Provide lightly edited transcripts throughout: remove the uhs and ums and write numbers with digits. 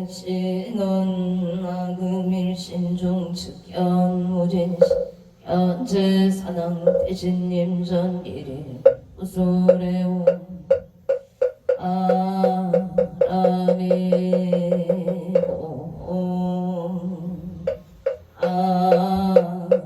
신은 아금일신중 측현무진신 현재 사당 대신님 전일이 우수레오 아라미고 아라미고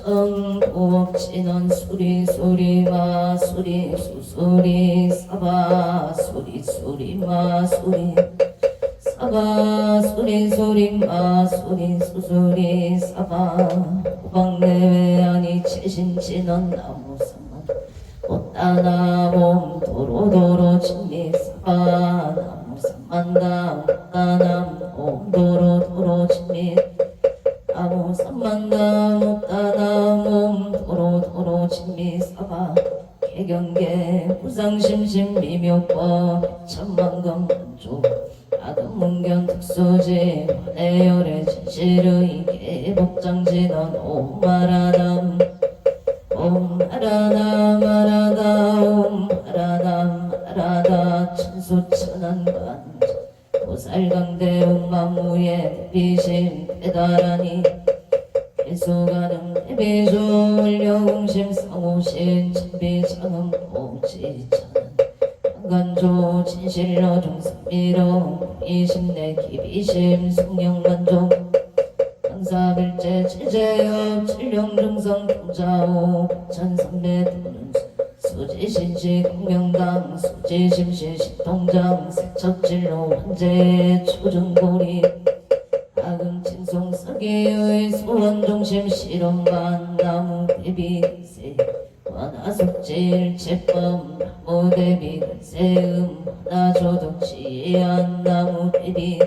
청복진원 수리수리 마수리 수수리 사바 수리수리 마수리 사바 수리수리 마수리 수수리 사바 호박내외 아니 최신진원 나무사만 꽃다나 몸 도로도로 진리 사바 나무사만다 꽃다나 몸 도로도로 진리 나무 삼만다 못다나 몸 도로도로 진미사바 개경계 부상심심 미묘법 천만금 만족 아등문견 특수지 관해열의 진실의 개복장진원 옴마라남 옴마라나 마라다 옴마라나 마라다 천수천안관 보살강대 옥만무예 대비심 대다라니 개수가능 대비조 원려공심 상호신 천비천음 공지천은 강간조 진실러 중삼미러 이심내 기비심 숙령만종 강사bil제 칠제엽 칠령중성 통자오 천삼배 도는 수지신시 공명당 수지심시 식통장 색첩진로 환제 초중고리 아금친송 서기의 소원중심 실험반 나무 대비세 완화속질 제법 나무 대비세음 하나조덕지안 나무 대비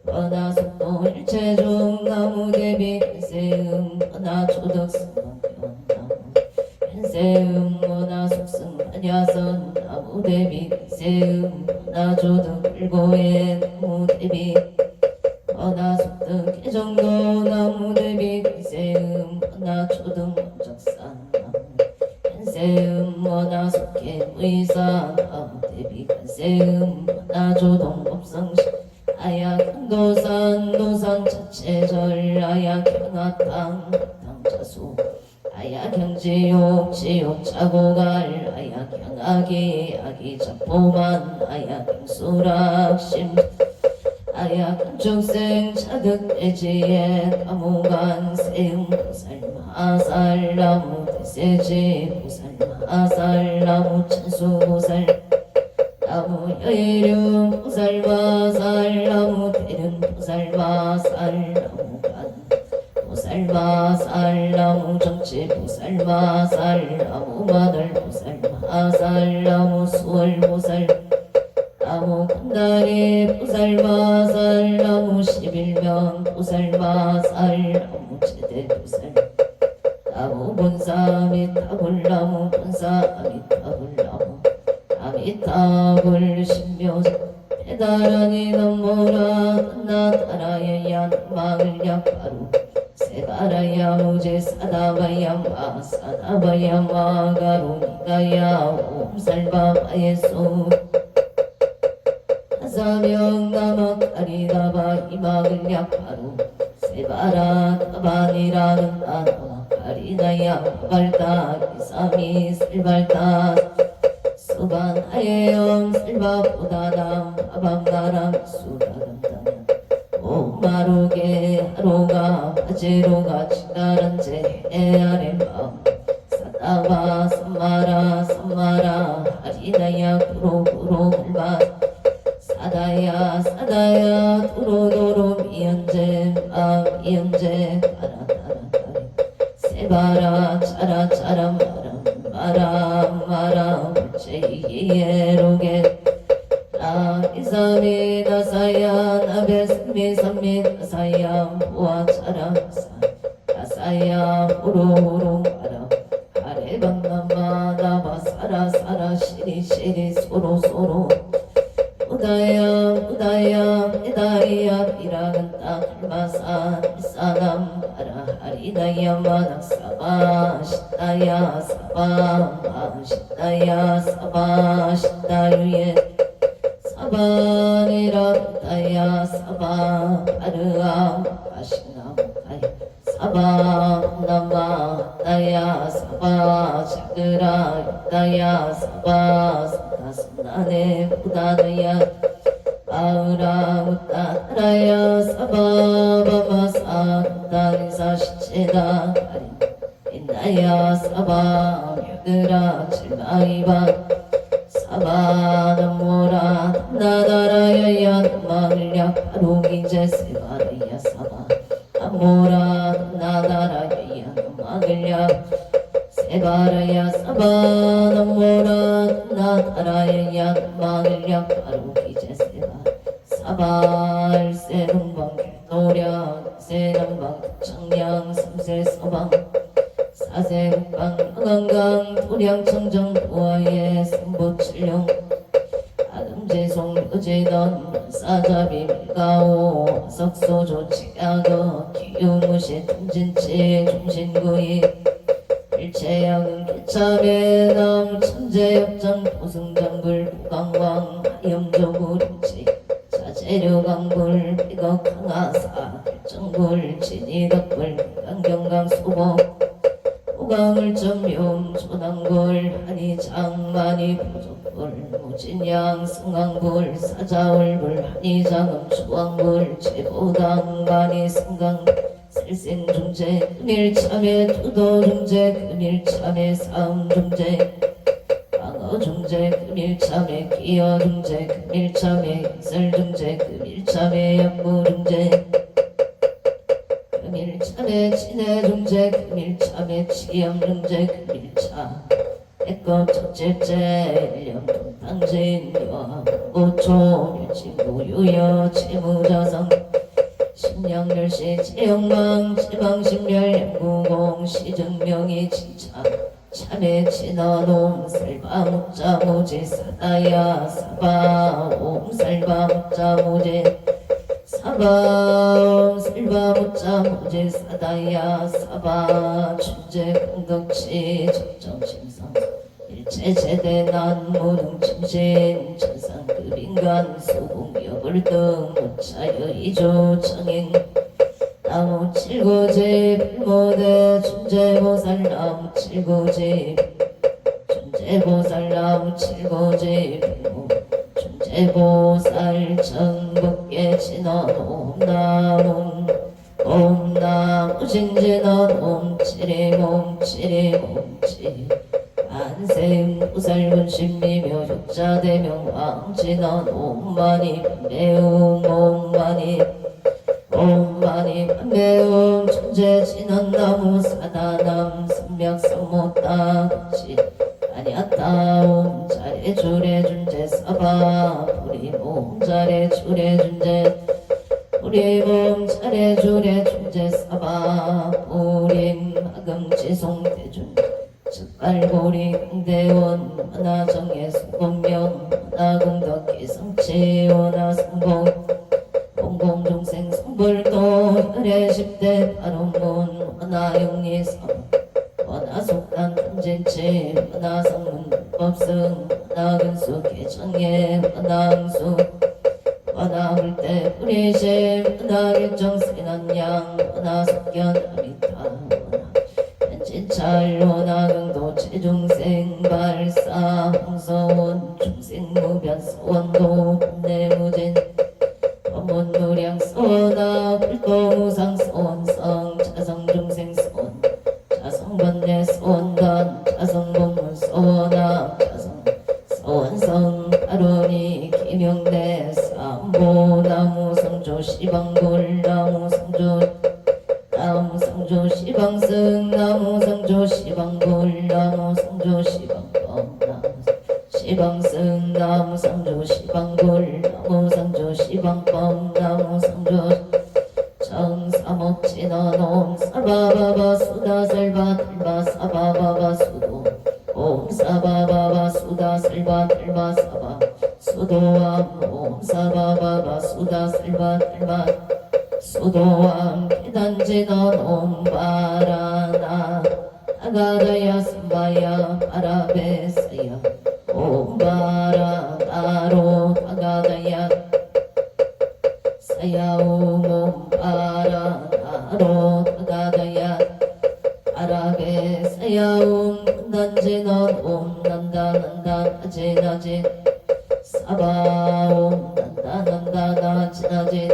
완화속도 일체중 나무 대비세음 하나조덕스만 나무 세음 원화속승 한야선 나무 대비 세음 원화조등 불고의 나무 대비 원화속등 개정도 나무 대비 세음 원화초등 원적산 나무 세음 원화속해 무이사 나무 대비 세음 원화조동 법성시 아야간도산 노산 자체절 아야경화땅 땅자수 아야경지욕 지욕 자고갈 아야경아기 아기 자포만 아야경수락심 아야경중생 자득대지에 가무간 세음보살 나무 대세지 보살 마살 천수 보살 나무 여의륜 보살 마살 나무 대륜 보살 마살 나무간 보살 마살 나무 정치 보살 마살 나무 마늘 보살 마살 나무 수월 보살 나무 간다리 보살 마살 나무 11명 보살 마살 나무 제대 보살 나무 본사 아미타불 나무 본사 아미타불 나무 아미타불 신묘 대다라니 넘보라 나타라의 양망을 약바루 세바라야 무제 사다바야 마 사다바야 마 가로니가야 옴살바바예수 사명 나마카리다바 이막을 약바루 세바라 타바니라는 단어 가리나야 발다 이삼이 슬발다 수반하예엄 슬바보다담 아방나람 수라담다면 오마루게 하루가 바지로가 치다란제 에아렌 마음 사다바 삼마라 하리나야 구로구로 물바 사다야 도로도로 미연제 미연제 따라따라 세바라 짜라 마라 제이예로게 이삼이 나사야 나베스미 삼미 나사야 보아차라 나사야 호로호로 마라 아래 대방남마 나바 사라 사라 시리 시리 소로 소로 우다야 우다야 에다리야 비라간다 갈마산 일사남 가라 하리나야 마낙사바 시다야 사바 시다야 사바 시다유예 사바니라 우다야 사바 바르아 가시나 가야 사바 나마 다야 사바 자그라 다야 사바 사다스나네 부다다야 아우라 우따라야 사바 바바사 다니사 시체다 가린 인다야 사바 야그라 칠바이바 사바 나모라 나다라야야 나마을야 바로기제 세바라야 사바 아모라 나다라야야 나마을야 세바라야 사바 나모라 나다라야야 나마을야 바로기제 세바 사바 일세동방 노력 세남방 청량 삼세 서방 사세 북방 강강 도량 청정 부하의 삼보칠령 아름제송 묘제던 사자비 밀가오 석소조 치약어 기유무시 통진치 중신구이 일체양은 개참의 남 천재역장 보승장불 부강왕 하염조구림치 자재료강불 비덕강하사 일정불 진이덕불 강경강 소복 호강을 점용 조당불 한이장만이 부족불 무진양 승강불 사자월불 한이장음 주왕불 제보당만이 승강 살생중재 금일참의 투도중재 금일참의 싸움중재 방어중재 금일참의 기어중재 금일참의 인설중재 금일참의 약무중재 금일참의 친해중재 금일참의 치염중재 금일참 해껏 첫째째 일령 동탕진여 오초 멸치무 유여 채무자성 신양열시 제영망 지방신멸 양구공 시증명이 진참 참에 친어놈 살바 묵자 모지 사다야 사바 옴 살바 묵자 모지 사바 옴 살바 묵자 모지 사다야 사바 춘제 공덕치 적정심성 일체제대 난무능 침신 천상급인간 소공여불 등 무차여 이조 청인 나무 칠고집 불모대 춘제보살 나무 칠고집 춘제보살 나무 칠고집 불모 춘제보살 정복계 진원 옴나무 옴나무 진진원 옴치림 옴치림 옴치 안생 보살군신미묘 족자대명 왕진원 옴마니 매움 옴마니 옴마니 매움 천재진원나무 사다남 선명성모따지 아니았다 옴자래 주래준재 사바 부리몸 자래 주래준재 부리몸 자래 주래준재 사바 부림 하금지송대준 즉발고리 강대원 하나정의 수공명 하나공덕기 성치 원하성복 공공중생 성불도 혈의 10대 발원문 하나영리성 하나속단 탄진치 하나성문 법승 하나근수 개정예 하나항수 하나불대 불이심 하나일정 세난양 하나석견 아미타 진찰로 나경도 최중생 발사 홍서원 중생무변 서원도 내무진 법문무량 서원아 불도무상 서원성 자성중생 서원 자성반대 서원단 자성법문 서원아 자성 서원성 아론이 김영대 삼보 나무성조 시방불 나무성조 나무성조 시방승 나무성조 시방불 나무성조 시방법 시방승 나무성조 시방불 나무성조 시방법 나무성조 정사목진어놈 사바바바 수다살바 들바 사바바바 수도 옴 사바바바 수다 설바 달마 사바 수도암 옴 사바바바 수다 설바 달마 수도암 계단지던 옴 바라나 아가다야 삼바야 바라베사야 옴 바라나로 아가다야 사야옴 옴 바라나로 아가다야 아라게 사야옴 난지넌 옴 난다 난다 나지 나지 사바옴 난다 난다 나지 나지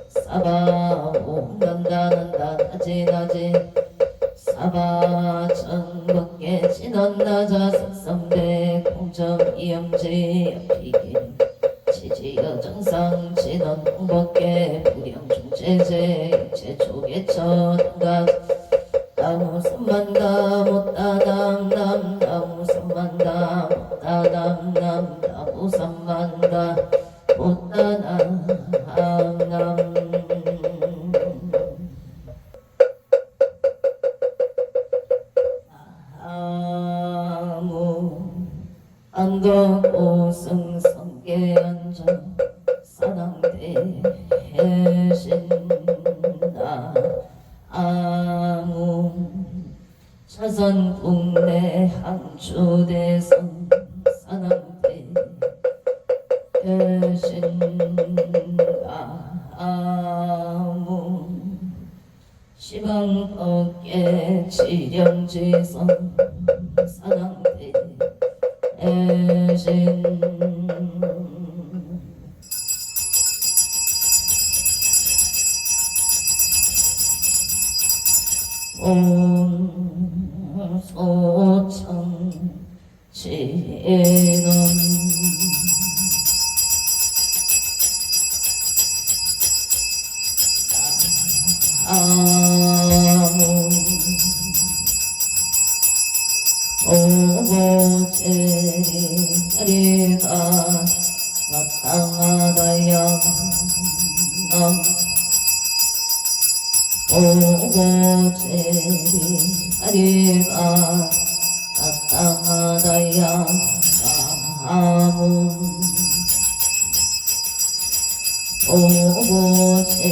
사바옴 난다 난다 나지 나지 사바 천국계 진원 나자 석삼대 공점 이염지 앞이길 지지여 정상 진원 공법계 부령 중재제 육체 조개처 등가 나무 삼만다 못다남 남 나무 삼만다 못다남 남 나무 삼만다 못다남 남 안덕오승 성계안정 사당대해신나 아무 자선 국내 항주대성 사당대해신나 아무 시방법계 지령지성 사당대 애신 온 소청 진원 아무 오고제리 다리가 나타나다야 남 오고제리 다리가 나타나다야 나무 오고제리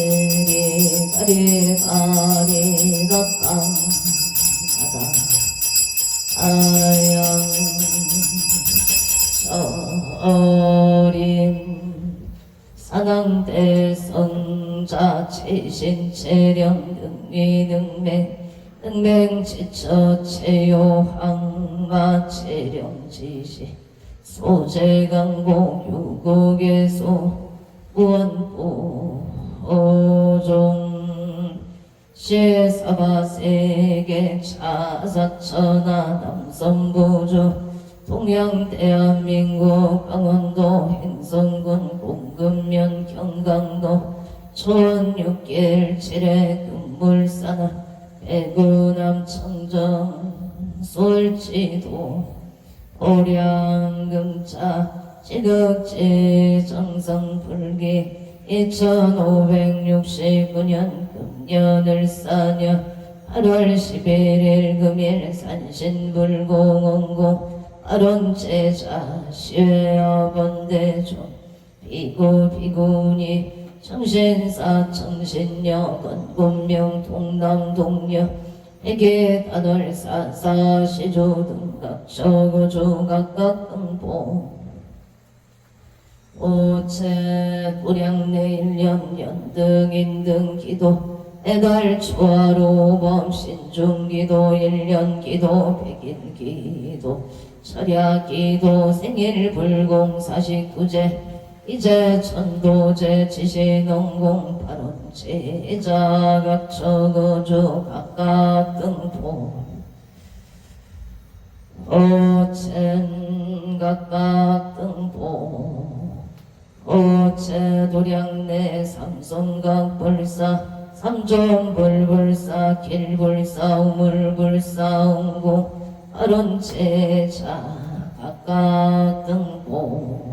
다리가 나타나다 아양 어린 사당대성자 최신체령 능미능맹 능맹지처 체요항마 체령지시 소재강고 유국의소 우원보 오종 시사바세계 차사천하 남성부주 동양대한민국 강원도 행성군 공급면 경강도 초원 6길 칠해 금물사나 대구남 청정 솔지도 보량금자 지극지 정성불기 2569년 금년을 사녀 8월 11일 금일 산신불공원고 아론제자 시외어번대조 비구 비구니 청신사 청신여 건군명 동남동녀 회계 단월사사 시조 등각 저고조 각각 등보 오체 보량내 일년 연등인등 기도 애달 초하루 범신중 기도 일년 기도 백일 기도 철야 기도 생일 불공 사십구제 이제 천도제 지시농공 발원제 자각 저거주 각각 등포 오첸 각각 등포 오체 도량내 삼성각 불사 삼종불불사 길불사 우물불사 웅고 아론제자 각각 등보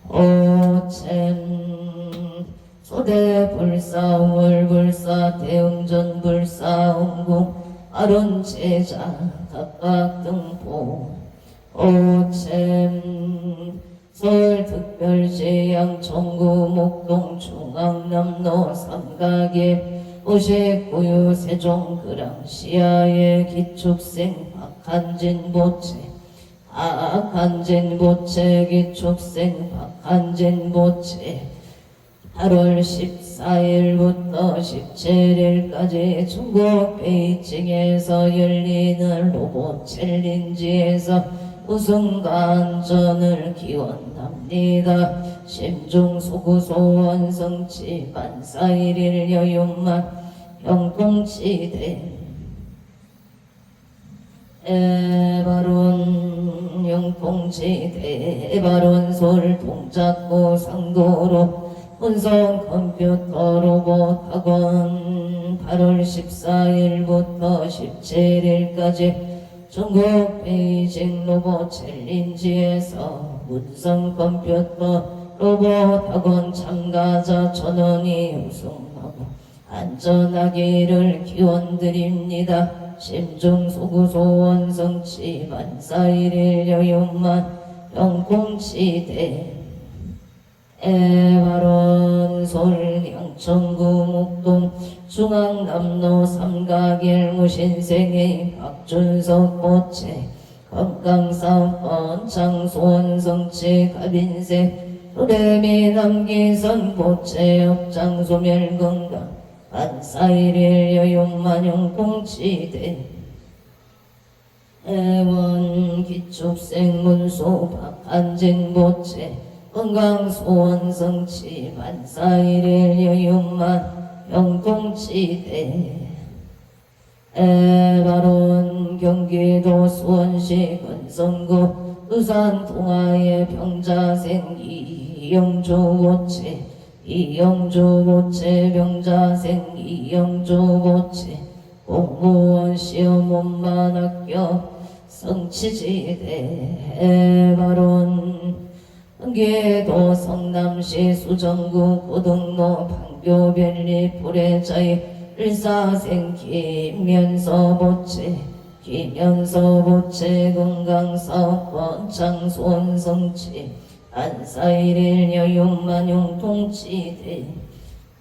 오첸 소대불사 우물불사 대웅전불사 웅고 아론 제자 각각등보 오챔 서울특별시 양천구 목동 중앙남로 삼각에 59유 세종그랑 시야의 기축생 박한진보채 박한진보채 기축생 박한진보채 8월 14일부터 17일까지 중국 베이징에서 열리는 로봇 챌린지에서 우승관전을 기원합니다. 심중소구소 원성치 만사일일 여윤만 영통치대 에바론 영통치대 에바론 서울 동작구 상도로 혼성 컴퓨터 로봇 학원 8월 14일부터 17일까지 중국 베이징 로봇 챌린지에서 문성 컴퓨터 로봇 학원 참가자 1000원이 우승하고 안전하기를 기원드립니다. 심중소구소 원성치 만사일일 여윤만 영공치대 에바론 서울 양천구 목동 중앙남로 삼각일 무신생의 박준석 보채 건강사업권 장소원성치 가빈세 도레미 남기선 보채 업장소멸건강 반사일일 여용만용 공치대 애원 기축생문소 박한진 보채 건강소원성치 만사일일 여윤만 영통치대 에바론 경기도 수원시 건성구 의산 동아의 병자생 이영조보채 이영조보채 병자생 이영조보채 공무원 시험 원만 합격 성취지대 에바론 경기도 성남시 수정구 고등로 판교변리 불의자의 일사생 김연서보채 김연서보채 건강사업권 장소원성치 안사일일 여윤만용 통치대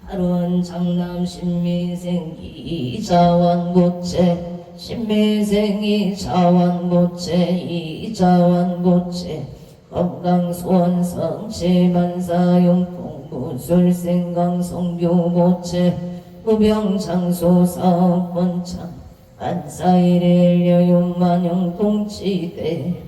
하루원 장남 신미생 이자완보채 신미생 이자완보채 이자완보채 건강소원성치 만사용통무술생강 성교보채 무병장소사업권창 안사일일 여윤만용 통치대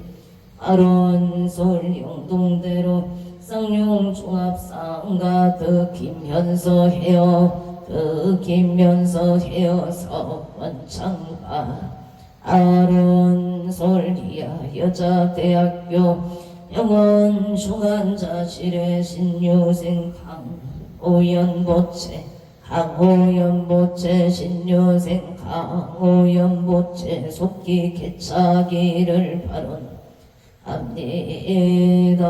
아론 서울 영동대로 쌍용종합상가 더 김현서 헤어 더 김현서 헤어 사업권창과 아론 서울이야 여자대학교 영원 중환자실의 신유생 강오연보채 강오연보채 신유생 강오연보채 속기 개차기를 발언합니다.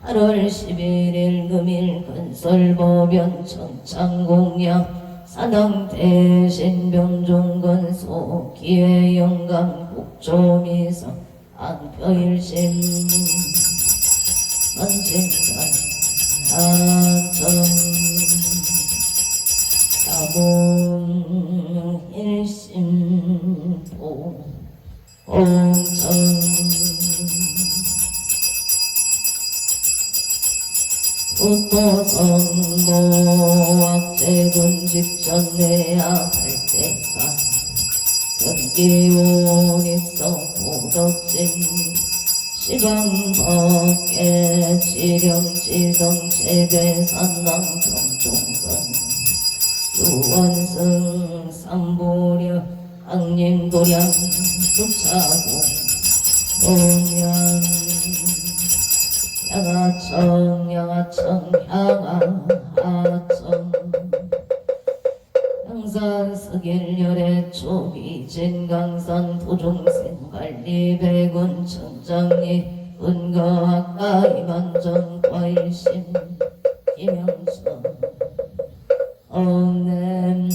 8월 11일 금일 건설법연 청창공약 산왕대신 병종건소 기회영감 국조미서 안표일심 선생단 안정 자본 일심도 공정 북도성모학제군 직전내야 발대산 견기온익성 보덕진 시방법계 지령지성 제대산남경종건 유원승 삼보려 강림도량 수차고 본연 양아청 양아청 양아청 양산 서길열의 초기진 강산 도중생 관리백운 청장리 은거학과 이만정 과일심 김영천 엉냄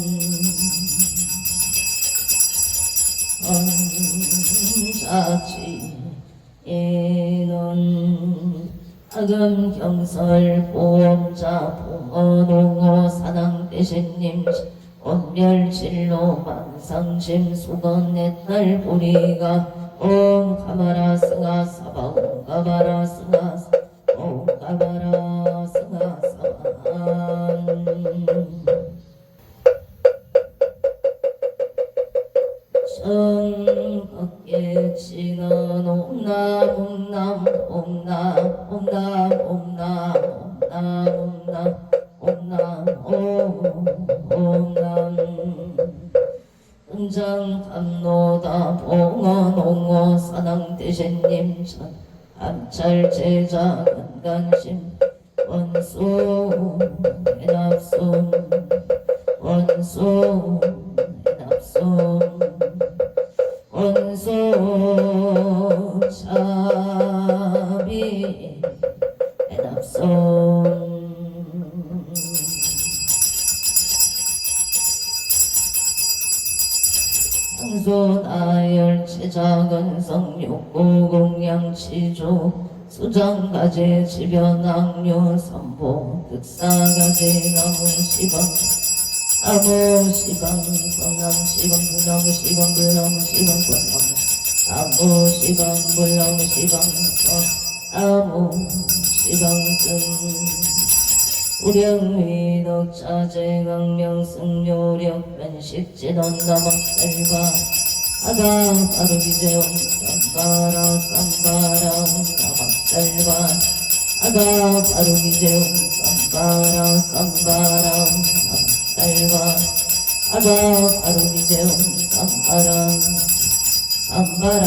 가지 이는 아금 경설 보험자 봉어농어 사낭대신님 온멸진로 만상심 수건의 딸 보리가 옴 가마라 승하 사바 옴 가마라 승하 옴 가마라 승하 사바 정밖에 지는 옴남 옴남 옴남 옴남 옴남 옴남 옴남 은장 감노다 봉어 농어 사낭대신님 전 암찰 제자 건강심 원수 해납순 원수 해납순 원수 자비 해납순 상소나열 체작은성 육고공양치조 수장가제 지변악류 선보 득사가제 나무시방 나무시방 성남시방 불나무시방 불나무시방 나무시방 불나무시방 나무시방승 우령위덕자재 강명승요력 변식진원 나막살바 아가 바로기재원 쌈바라 쌈바라 나막살바 아가 바로기재원 쌈바라 쌈바라 나막살바 아가 바로기재원 쌈바라 쌈바라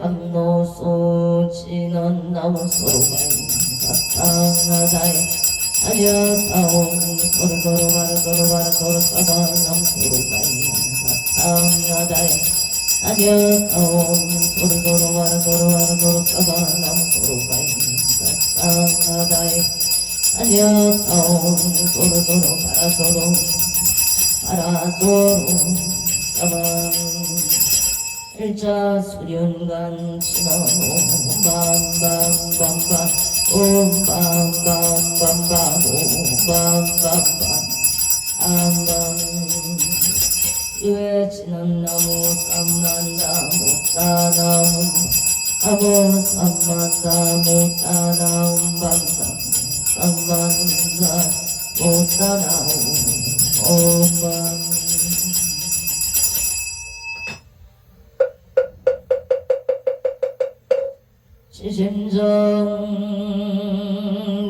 감노소 진원 나무소로가이 사탕하다이 아려사옹 소르소로바라 소로바라 소로사바 남소로가이 사탕하다이 아려사옹 소르소로바라 소로바라 소로사바 남소로가이 사탕하다이 아려사옹 소르소로바라 소로바라 소로사바 일자 수련간 진원오 밤밤밤밤 옴밤밤밤밤 오밤밤밤 암밤 이외 진원나무 쌈만나무 따나무 아무 쌈만나무 따나무 밤밤 쌈만나무 따나무 옴밤 지심정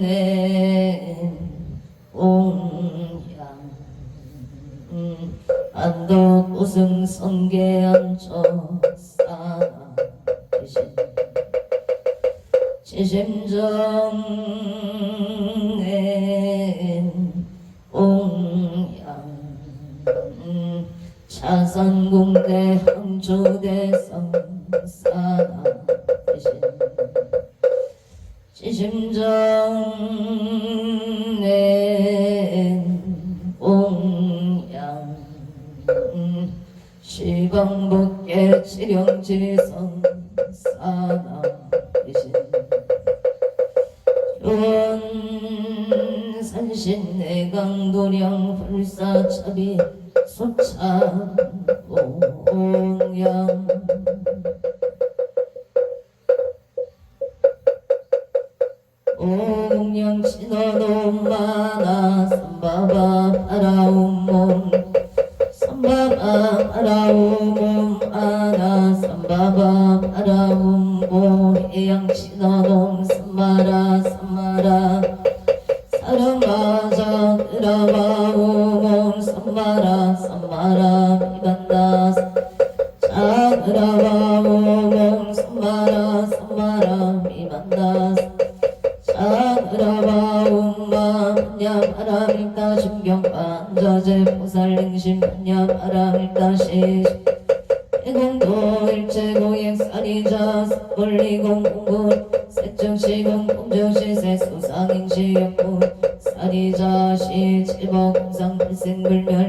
내 공향 안도 우승 성계한 저사나 대신 지심정 내 공향 차산공대 항주대성 사나 대신 지심정 내 공양 시방복계 치령지성 사나 대신 교원 산신내강도량 불사차비 소차 공양 공양 신원옴마나 삼바바 파라옴몸 삼바바 파라옴몸 아나 삼바바 파라옴몸 해양 신원옴 삼마라 삼마라 사랑마자 그라바옴몸 삼마라 삼마라 미간다 자그라바옴몸 삼마라 삼마라 미간다 사그라바옴마 냠아라밀다 심경반자제 보살능심 냠아라밀다시 해공도 일체고액사리자 삭걸리공 공군 색정시공 공정시세 수상행시역군 사리자시 칠법공상 필생불멸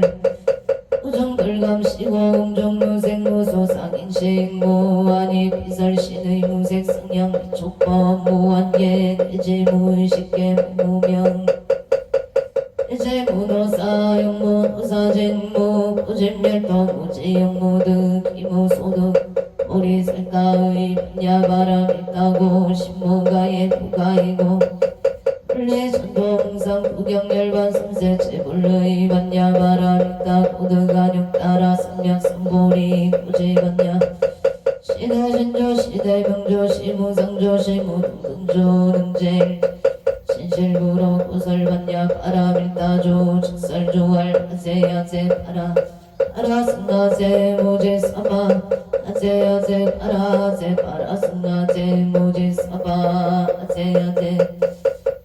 무정불감시고 음종무생무소상인식 무한이 비설신의 무색성량 촉법 무한계 대지무의식계 무명 대제무노사 영무노사진무 부진멸도 무지영무득 기무소득 우리설가의 분야바람 있다고 신무가의 부가이고 불례전동상 구경열반 삼세체불의 반야바람 있다고 득안육 따라 삼력선보리 구지반야 시대신조 시대병조 시무상조 시무등등조 등제 신실부로 구설반야 바람일다조 직설조할 아세야세 바라 바라승가세 모지사바 아세야세 바라세 바라승가세 모지사바 아세야세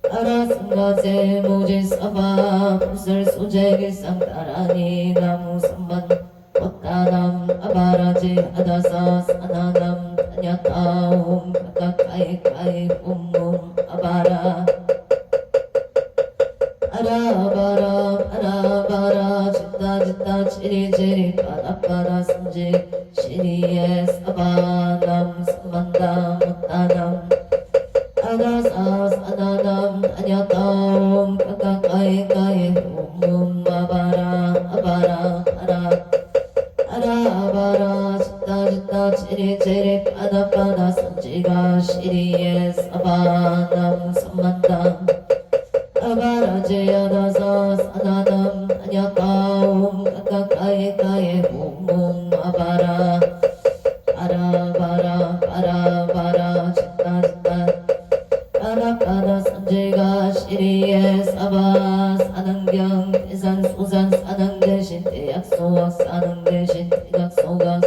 바라승가세 모지사바 불설소재길상 따라니 나무선반 꽃다남 아바라지 아다사 사나남 다냐타옴 가까이까이 옴옴 아바라 아라바라 아라바라 짓다 지리지리 바다바다 승지 시리에 사바남 사만담 못다남 아다사 사나남 다냐타옴 가까이까이 옴옴 아바라 아바라 아라바라 짓다 지리지리 바다바다 승지가 시리에 사바남 사만담 아바라제야다사 사나남 다냐타옴 가까이까이 옴옴 아바라 아라바라 바라바라 짓다 바라바라 산지가 시리에 사바 사능경 대산 소산 사능 대신 대약소각 사능 대신 대각소각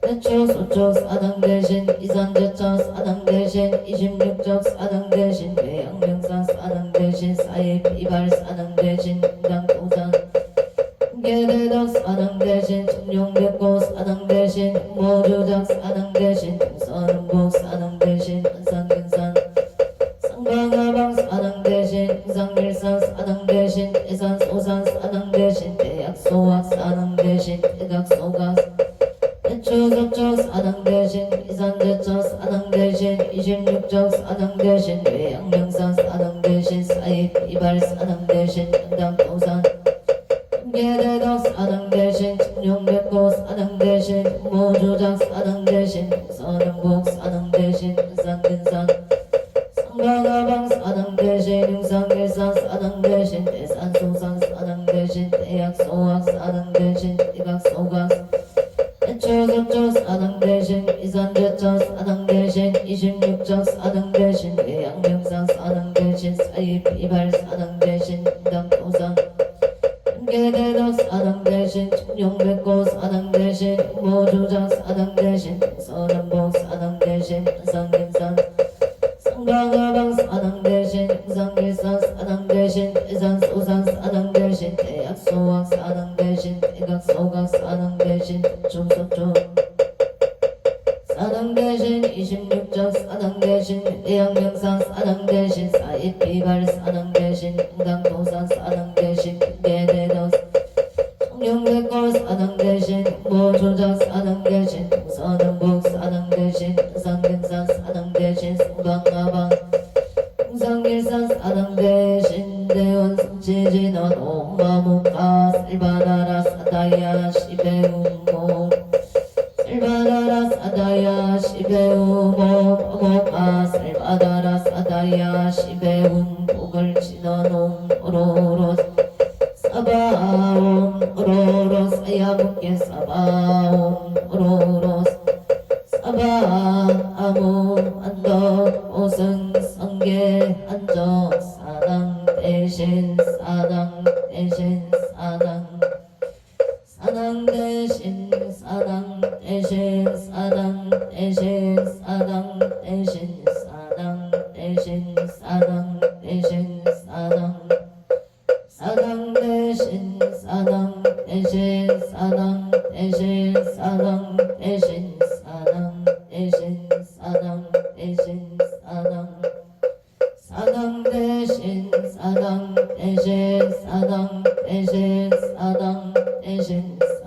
대초 소초 사능 대신 이산제차 사능 대신 26적 사능 대신 대양명산 사능 대신 사입 이발 사능 대신 인당도산 계대덕 사능 대신 청룡백고 사능 대신 모조작 사능 대신 동서능복 사능 대신 안산근산 상방하방 사능 대신 상길산 사능 대신 대산소산 사능 대신 대약소학 사능 대신 대각소각 대초적적 사능 대신 이산제적 사능 대신 26적 사능 대신 외양명산 사능 대신 사입 이발 사능 대신 연당도산 계대덕 사능 대신 청룡백고 사능 대신 모조작 사능 대신 동서능복 사능 대신 안산근산 상방하방 사능 대신 흉상길산 사능 대신 대산소산 사능 대신 대약소학 사능 대신 대각소각 대초적적 사능 대신 이산제적 사능 대신 26적 사능 대신 외양명산 사능 대신 사입 이발 사능 대신 인당도산 계대덕 사능 대신 청룡백고 사능 대신 모조작 사능 대신 동서남북 사능 대신 안산근산 상방하방 사능 대신 흉상길산 사능 대신 대산소산 사능 대신 대약소학 사능 대신 대각소각 사능 대신 대초소초 사능 대신 26적 사능 대신 대양명산 사능 대신 사입 이발 사능 대신 인당도산 사능 대신 계대덕 청룡백고 사능 대신 모조작 사능 대신 동서남북 사능 대신 안산근산 사능 대신 상방하방 흉상길산 사능 대신 대원성지진원 옥마목가 쓸바나라 사다야 시베운모 쓸바나라 사다야 시베운모 어목아 쓸바나라 사다야 시베운 복을 지너놈 오로로 사바옴 오로로 사야묵게 사바옴 오로로 사바아무 안덕 오승 성계 한적 사당 대신 사당 대신 사당 사당 대신 사당 대신 사당 대신 사당 대신 사당 대신 사당 대신 사당 사당 대신 사당 대신 사당 대신 사당 대신 사당 대신 사당 대신 사당 사당 대신 사당 대신 사당 대신 사당 대신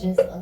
Just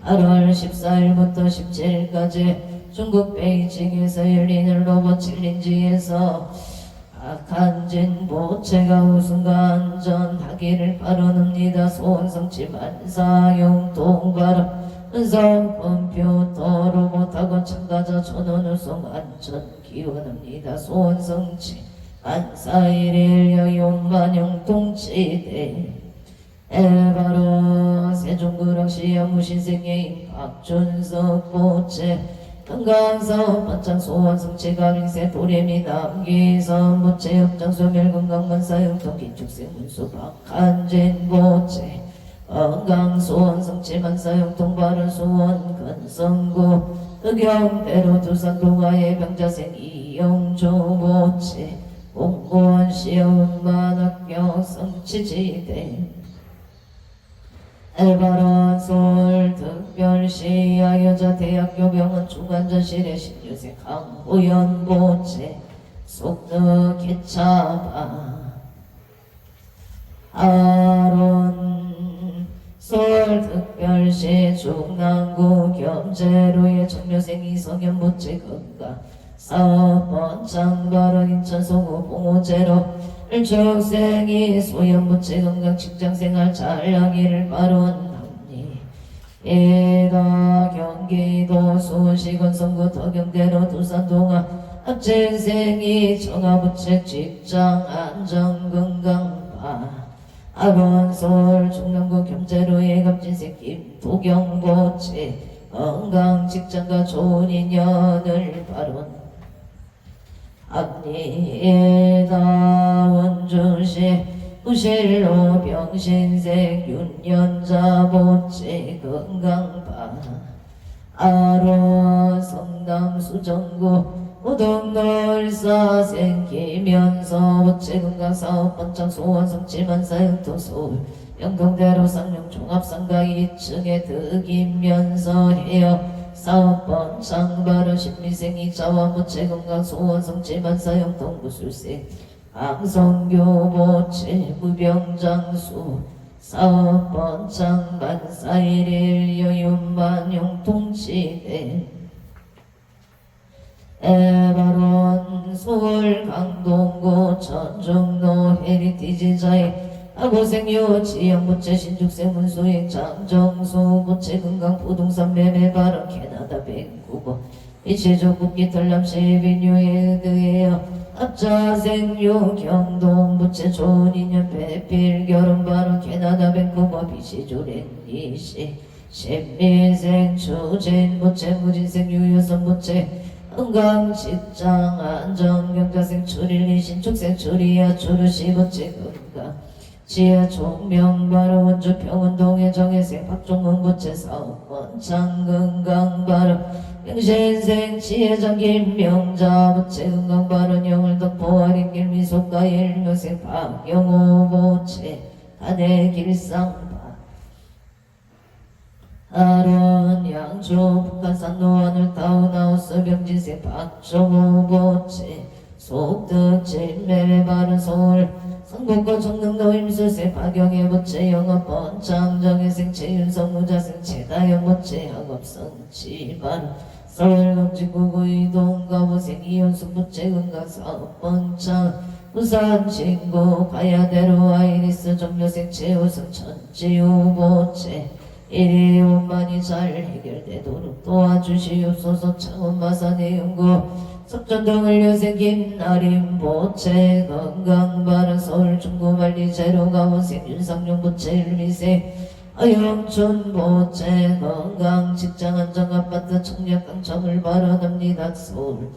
8월 14일부터 17일까지 중국 베이징에서 열리는 로봇 챌린지에서 박한진 보체가 우승과 안전하기를 바라옵니다. 소원성취 만사용통 발음 은성 컴퓨터 로봇학원 참가자 전원 우승 안전 기원합니다. 소원성취 만사일일 여용만용통치대 바로 세종구락시 무신생예인 박준석 보체 건강사업 반창 소원성취 가빙세 도레미 남기선 보체 협장소 멸건강만사용통 기축생 문수 박한진 보체 건강소원성취 만사용통 바른 소원 근성구 흑영대로 두산동아의 병자생 이영조 보체 공무원 시험만 합격 성취지대 엘바론 서울특별시 아여자대학교 병원 중환자실의 신유생 강호연 보체 속득 개차바 아론 서울특별시 중랑구 겸제로의 정묘생 이성현 보체 건강 사업번 장바른 인천 송호 봉호제로 일축생이 소연부채 건강 직장생활 잘하기를 바라옵니 이다 경기도 수원시건 성구 덕영대로 두산동아 학생생이 청아부채 직장 안전건강바 아론 서울 중랑구 겸제로의 갑진생 김도경보채 건강 직장과 좋은 인연을 바라옵니 앞니에다 원주시 우실로 병신생 윤연자 보채 건강바 아로 성남 수정구 우동놀사생 김연서 보채 건강사업 번창 소원성취 만사용통 서울 영동대로 쌍용 종합상가 2층에 득임면서 해요 사업번 장바른 신미생이 자원보채 건강 소원성취 만사용통 구술생 방성교 보채 무병장수 사업번 장만사일일 여윤만용통치대 에바론 서울 강동구 전중로 헤리티지자의 아고생유 지역부채 신축생 문수익 장정수 부채 건강 부동산 매매 발언 캐나다 밴쿠버 이체조 국기 털남시 비뉴에 의하여 합자생유 경동 부채 좋은 인연 배필 결혼 발언 캐나다 밴쿠버 비시조 랭리시 신미생 추진 부채 무진생 유효선 부채 건강 직장 안전 경자생 출일리 신축생 출이야 추르시 부채 건강 지하 총명바로 원주 평운동의 정혜생 박종문 부채 사업원 장건강바로 영신생 지혜장 김명자 부채 건강바로 영월동 보아린길 미소가 일명생 박영호 부채 한해 길상바 아론 양주 북한산 노안을 타운하우스 병진생 박종호 부채 속득 진매매 바른 서울 성북고 청릉도 임술생 박영애 부채 영업번 장정혜생 최윤성 무자생 최다영 부채 학업성취 바른 서울경지구구 이동가보생 이현숙 부채 건강사업번 장 부산 친구 가야대로 아이리스 정묘생 최우승 천지우 부채 일이 원만히 잘 해결되도록 도와주시옵소서. 창원 마산의 연구 석전동을 여생김 나림 보채 건강바른 서울 중구만리 제로가원생 윤상용 보채 일미생 영촌 보채 건강 직장 안정 아파트 청약 강청을 발언합니다. 서울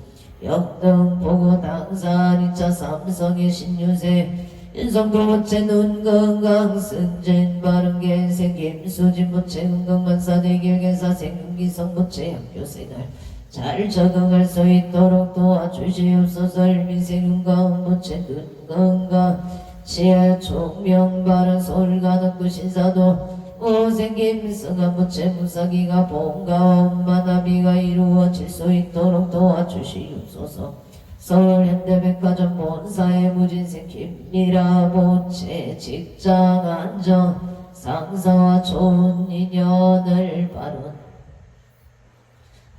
영등 보고 당산 2차 삼성의 신유세 인성도 보채 눈 건강 승진 바른 개생 김수진 보채 건강만사 대길개사 생기성 보채 학교생활 잘 적응할 수 있도록 도와주시옵소서. 일민생 건강 보채 눈 건강 지하 총명 바른 서울 가덕구 신사도 오생김 승한 보채 무사기가 본가 엄마 나비가 이루어질 수 있도록 도와주시옵소서. 서울 현대백화점 본사의 무진생 김미라 보채 직장 안정 상사와 좋은 인연을 바른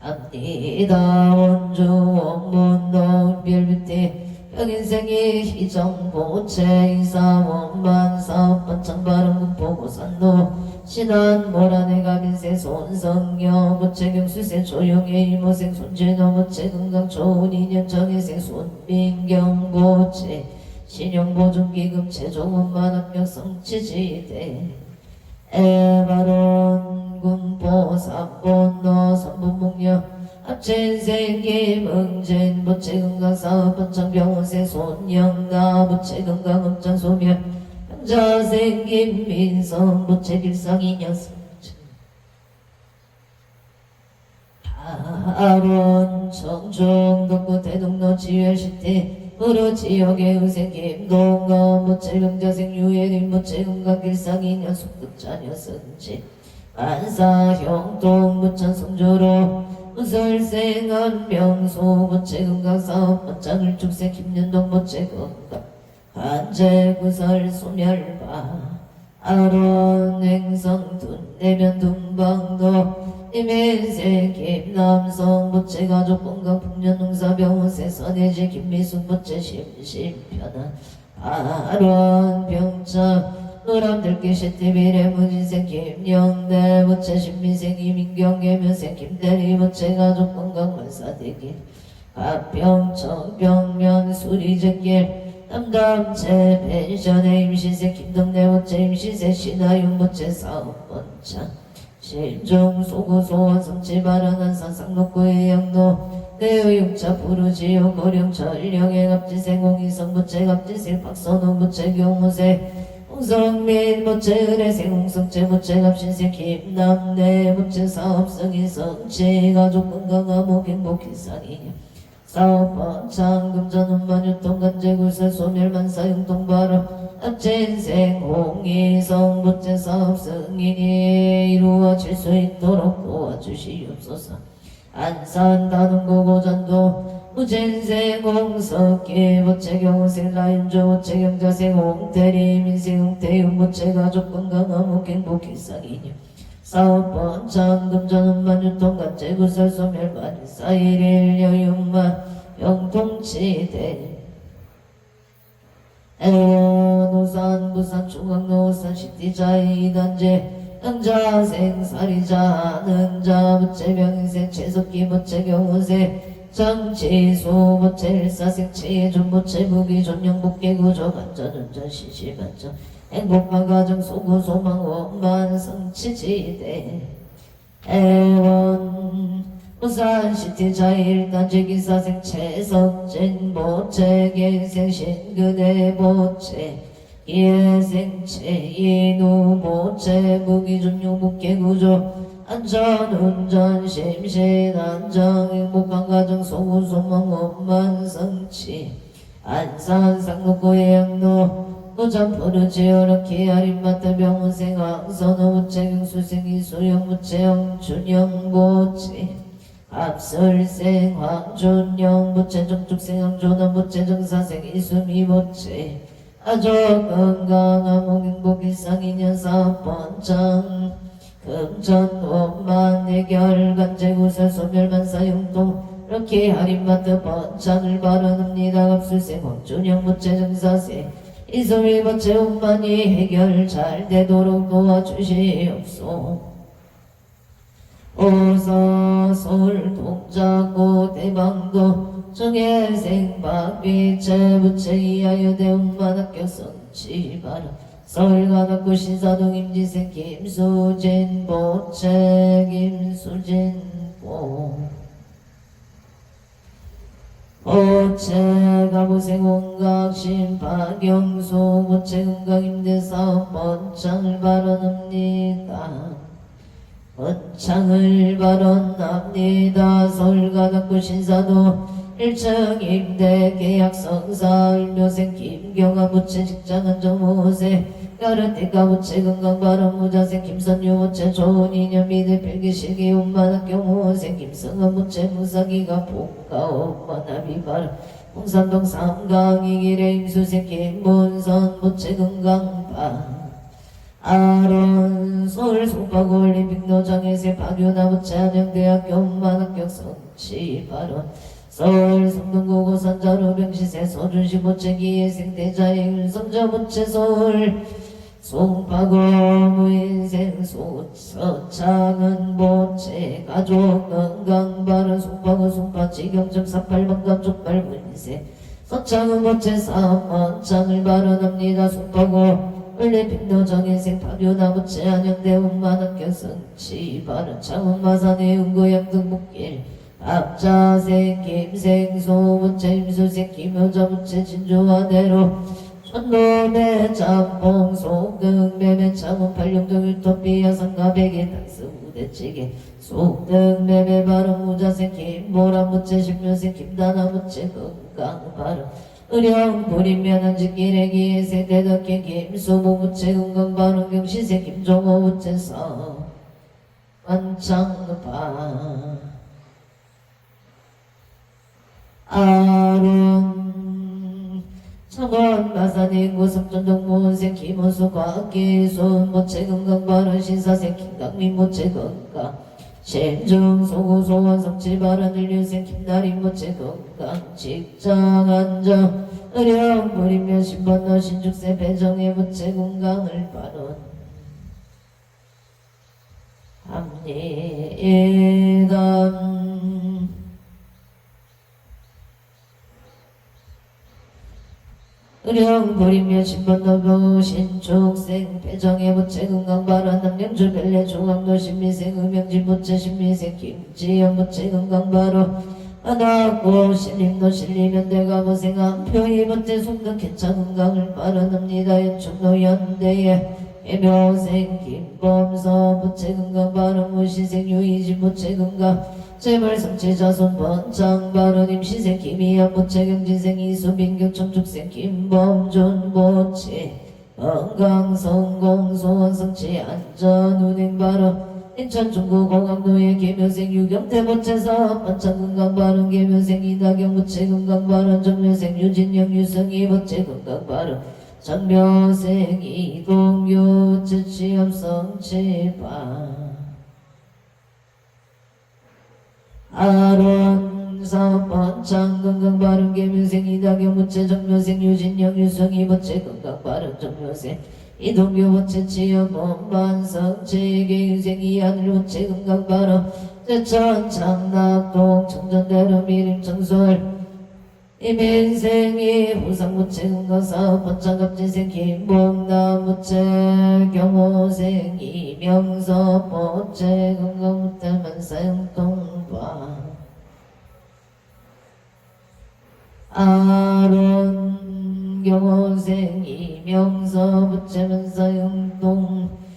합니다. 원주 원문도 별빛대 병인생의 희정보채 이사원만 사업번창 바른군포고산도 신안 모란의 가빈세 손성여 모채경수세 조용의 이모생 손진호 모채 건강 좋은 인연 정혜생 손민경보채 신용보증기금 최종원만 합격 성취지대 에바론 군보삼본노 선분목녀 합체생기 응진 부채건강사업 번창병원세 손영나 부채건강업장소멸 형자생김 민성 부채길상인여성 아론 청중 덕구 대동로 지혈시대 으로지역의 의생김 동거 부채경자생 유해림 부채건강길상인여 속극자녀성지 안사형동 부천성조로 우설생한 명소 부채건강사업 번창을 축세 김윤동 부채건강 한재구설 소멸바 아론 행성둔 내면 둥방도 임해세 김남성 부채가족 건강 풍년농사병원세 선해지 김미숙 부채 심심편한 아론 병자 노람들기 시티비레 무진생 김영대 부채 신민생 이민경 개면생 김대리 부채 가족 건강 만사대길 합병 청병면 수리적길 담담체 펜션의 임신생 김동대 부채 임신생 신하윤 부채 사업번창 실종 소구소원 성치 발언한 산상록구의 양도 내의육차 부르지요 고령 전령의 갑진생 공이성 부채 갑진생 박선호 부채 교무생 홍성민 부채 의뢰생 홍성채 부채 갑신생 김남대 부채 사업성이 성치 가족 건강하목 행복희상이냐 사업번창 금전운만 유통간제굴세 소멸만사 융통바로 합진생 홍이성 부채 사업승인이 이루어질 수 있도록 도와주시옵소서. 안산 다능고 고전도 무진생 홍석기 부채 경호생 라인조 부채 경자생 홍태리 민생 홍태윤 부채 가족 건강하목 행복희상이냐 사업번창 금전운만 유통간제굴세 소멸만 사일일 여육만 영통치대 노산 부산 중앙노산 시티자이 단제 양자생 사리자 능자 부채병인생 최석기 부채 경호생 정치소 부채 일사생 체존 부채 무기 존영복개구조 반전운전 시시반전 행복한 가정 소구 소망 원만 성취지대 애원 부산시티 자일단지 기사생 최석진 보채 갱생 신근의 보채 예생채 이누 보채 무기존용 복개구조 안전운전 심신 안정 행복한 가정 소구 소망 원만 성취 안산 상록구의 양로 부전포르지어라 키아림마트 병원생 황선호 부채 경수생 이수영 부채 영준영 부채 합설생 황준영 부채 정축생 황준원 부채 정사생 이수미 부채 아주 건강한 행복일상인연 사업번창 금전원만 해결 간제구설 소멸만사 융통 이렇게 할인마트 번창을 바라옵니다. 갑술생 황준영 부채 정사생 이소미 부채 원만이 해결 잘 되도록 도와주시옵소. 오서 서울 동작고 대방도 정혜생 박비채 부채 이하여 대운만 합격 성취바라 서울가덕구 신사동 임지생 김수진 보채 김수진 보채 가부생 온각신 박영수 보채 건강임대사업 번창을 발언합니다. 번창을 발언합니다. 서울가덕구 신사동 1층 임대 계약성사 을묘생 김경아 부채 직장은 정호세 가르띠가 부채 건강발언 무자생 김선유 부채 좋은 인연 미대 필기실기 운만학교 호생 김성은 부채 무사기가 복가오 만나비발 홍산동 삼강 이길의 임수생 김문선 부채 건강반 아론 서울 송파구 올림픽노장에서 박유나무체 한양대학교 만학교 성취발언 서울 성동구 고산자루 병시세 서준시 모체기의 생대자의 성자모체 서울 송파구 무인생 소서창은 모체 가족 건강발언 송파구 송파지경점 48번갑 족발 무인생 서창은 모체 3원장을 발언합니다. 송파구 올림픽노정인생 박유나무체 한양대원 만학교 성취 발언 창원마산의 은고양 등목길 앞자생 김생 소무체 임수생 김효자무체 진주와대로 천노매 짬뽕 속등매매 창원 팔룡동 유토피아 상가백의 탕수 우대찌개 속등매매 발언 무자생 김보라무체 십묘생 김다나무체 건강발언 의령 부리면 한직기래기의 세대덕계 김수모무체 건강발언 경시세 김종호무체 서 완창파 아론 청원 마산의 고석전 동무원생 김원수 과학기순 모체 건강발언 신사생 김강민 모체 건강 신중 소고 소원 성취 발언 인류생 김나리 모체 건강 직장 안정 의령 부리면 신번너 신죽세 배정의 모체 건강을 발언 합리감 의령 부리며 신번너부 신축생 배정의 모체 건강발언 남명주 별내 중앙도 신미생 음영진 모체 신미생 김지영 모체 건강발언 하나고 신림도 신림현대가 모생 한표의 모체 송등 개차 건강을 발언합니다. 연충도 연대의 애묘생 김범서 모체 건강발언 무시생 유이진 모체 건강 제발 성취자손 번창발언 임시생 김희연 모체 경진생 이수빈 경청축생 김범준 모체 건강성공 소원 성취 안전 운행발언 인천 중구 공항도의 개묘생 유경태 모체 사업 번창 건강발언 개묘생 이다경 모체 건강발언 정묘생 유진영 유승희 모체 건강발언 정묘생 이동규 취업 성취발 아론 사업 번창 건강발언 개묘생 이다경 모체 정묘생 유진영 유승희 모체 건강발언 정묘생 이동규 모체 취업 원반성취 개인생 이하늘 모체 건강발언 제천 창락동 청전대로 미림 청솔 이민생이 후상모체 건강사업 번창갑진생 김봉남 모체 경호생 이명섭 모체 건강모태 만사형통과 아론 경호생 이명섭 모체 만사형통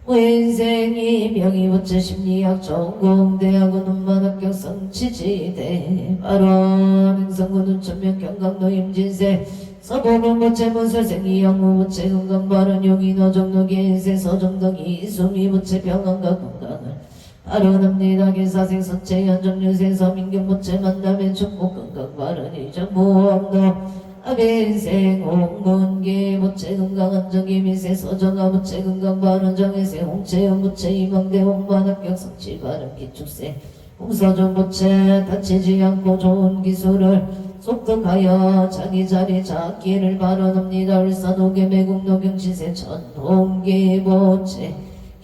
무인생이 명의모체 심리학 전공대학원 음반학교 성취지대 발언 행성군 천명 경강도 임진세 서보문모체 문설생 이영무모체 건강발언 용인어 정록인세 서정덕 이수미모체 병원과 건강을 발언합니다. 기사생 선체 현정유세 서민경모체 만남의 축복 건강발언 이정무암도 아빈생 홍문기 모체 건강안정기 미세 서정아 모체 건강발언 정해세 홍채연 모체 이망대 홍만합격 성취발언 기축세 홍서정 모체 다치지 않고 좋은 기술을 속득하여 자기 자리 잡기를 발언합니다. 울산호계 매국노 경시세 천홍기 모체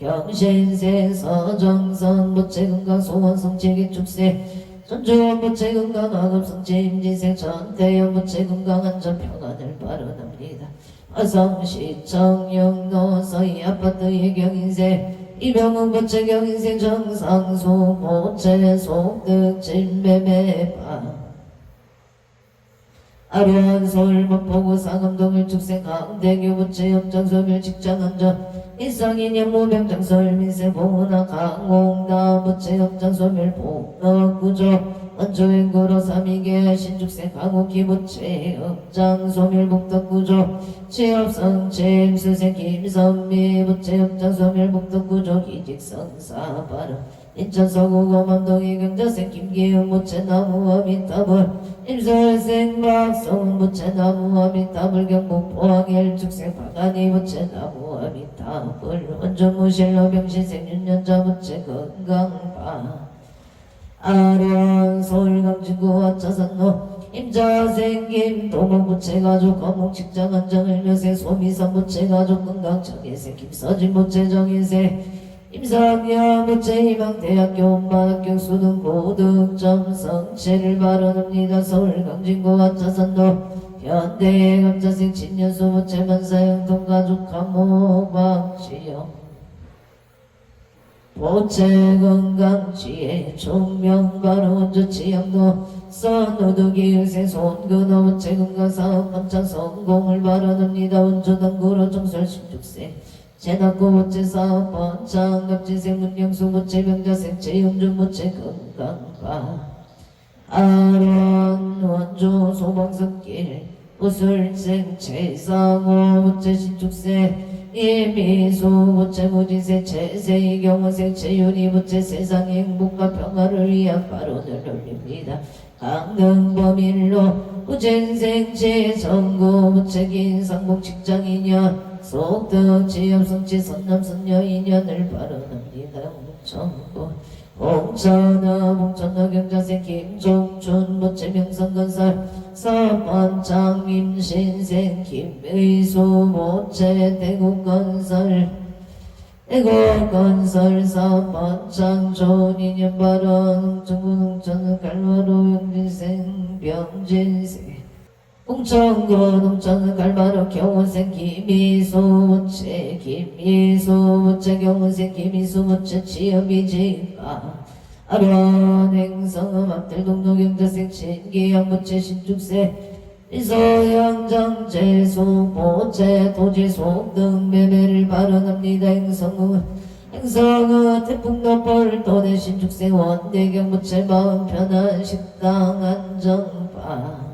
경신세 서정선 모체 건강 소원 성취 기축세 전주원 모체 건강 학업성취 임진생 전태연 모체 건강 안전 평안을 발언합니다. 화성시청 영로 서희 아파트의 경인세 이병훈 모체 경인생 정상수 모체 속득 진매매파 아련 서울 목포구 상암동 일축생 강대교 모체 염장소멸 직장안전 일상인 연무병장 서울민세 봉은하 강홍다 모체 염장소멸 봉덕구조 원조행구로 삼이계 신축생 강호기 모체 염장소멸 목덕구조 취업성체 임수생 김선미 모체 염장소멸 목덕구조 기직성사발언 인천 서구고 맘동이 경자생 김기훈 무채나무 아미타불 임설생 박성훈 무채나무 아미타불 경북 포항 일축생 박안이 무채나무 아미타불 원전 무실로 병신생 윤년자 무채 건강파 아련 서울 강진구 화차산로 임자생 김동욱 무채가족 거목 직장 안정을 묘세 소미산 무채가족 건강정예생 김서진 무채정예생 임상야 무채희망대학교 엄마학교 수능 고득점 성취를 발언합니다. 서울 강진구 화차산로 현대 감자생 친년수 무채만사형 동가족 감호박지영 보채 건강지혜 총명바로 원조치양도 선우두기 의세 손근호 보채 건강사업 번창 성공을 발언합니다. 원조당구로 정설 신축세 제낙고 보채 사업 번창 갑진생 문영수 보채 병자생 체음준 보채 건강과 아련 원조 소방석길 우술생 최상호 보채 신축세 이미수 부채 무지세 채세이 경호생 채윤이 부채 세상의 행복과 평화를 위한 발언을 올립니다. 강릉범일로 우젠생 채정구 부채 긴상복 직장인연 속덕 지엽성치 선남선녀 인연을 발언합니다. 홍천구 홍천어 경자생 김종춘 부채 명성건설 서번창 임신생 김의수 모채 대구건설 서번창 좋은인연 발언 홍천군 홍천은 갈마로 용진생 병진생 홍천군 홍천은 갈마로 경호생 김의수 모채 경호생 김의수 모채 취업이지가 아련 행성음 앞들동로 경자생 신기양 부채 신축세 이소양장 재수 보채 토지 소등 매매를 발언합니다. 행성음 태풍도 벌도내 신축세 원대경 부채 마음 편한 식당 안정바